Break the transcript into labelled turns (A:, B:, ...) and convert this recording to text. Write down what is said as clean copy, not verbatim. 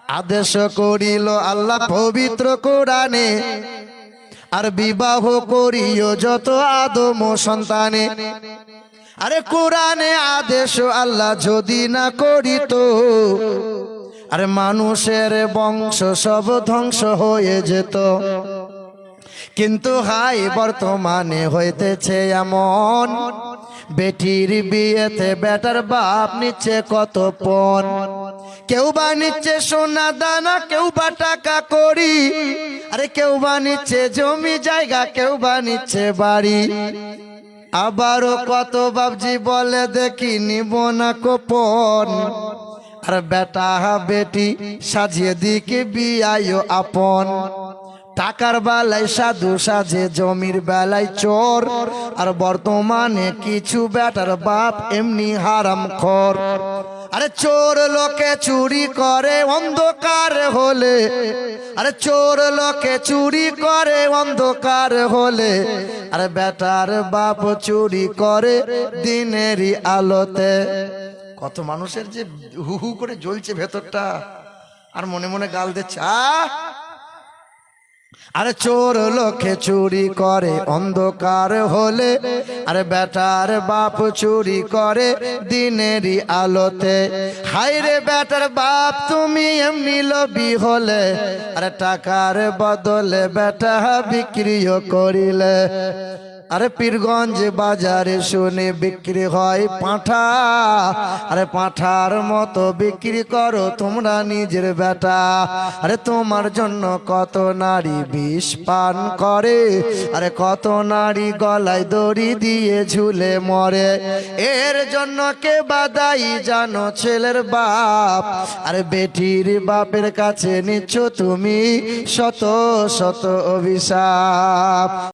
A: আদেশ করিল আল্লাহ পবিত্র কোরআনে, আর বিবাহ করিও যত আদম সন্তানে। আরে কোরআনে আদেশ আল্লাহ যদি না করিত, আরে মানুষের বংশ সব ধ্বংস হয়ে যেত। কিন্তু হাই বর্তমানে হইতেছে এমন, বেটির বিয়েতে বেটার বাপ নিচ্ছে কত পণ। কেউ বা নিচ্ছে সোনা দানা, কেউ বা টাকা করি, আরে কেউ বা নিচ্ছে জমি জায়গা, কেউ বা নিচ্ছে বাড়ি। আবারও কত বাপজি বলে দেখি নিব না কোপন, আর বেটা বেটি সাজিয়ে দিকে বিয়ায় আপন। টাকার বেলায় সাধু সাজে, জমির বেলায় চোর, আর বর্তমানে কিছু বেটার বাপ এমনি হারামখোর। আরে চোর লোকে চুরি করে অন্ধকার হলে, আরে চোর লোকে চুরি করে অন্ধকার হলে, আরে বেটার বাপ চুরি করে দিনেরই আলোতে। কত মানুষের যে হু হু করে জ্বলছে ভেতরটা, আর মনে মনে গাল দিচ্ছে। আরে চোর লোকে চুরি করে অন্ধকার হলে, আরে বেটার বাপ চুরি করে দিনেরই আলোতে। হায়রে বেটার বাপ তুমি এমনি লোভী হলে, আরে টাকার বদলে বেটা বিক্রিও করিলে। আরে পীরগঞ্জ বাজারে শুনে বিক্রি হয় পাঁঠা, আরে পাঁঠার মতো বিক্রি করো তোমরা নিজের বেটা। আরে তোমার জন্য কত নারী বিষ পান করে, আরে কত নারী গলায় দড়ি দিয়ে ঝুলে মরে। এর জন্য কে বাদাই জানো ছেলের বাপ, আরে বেটির বাপের কাছে নিচ্ছ তুমি শত শত অভিশাপ।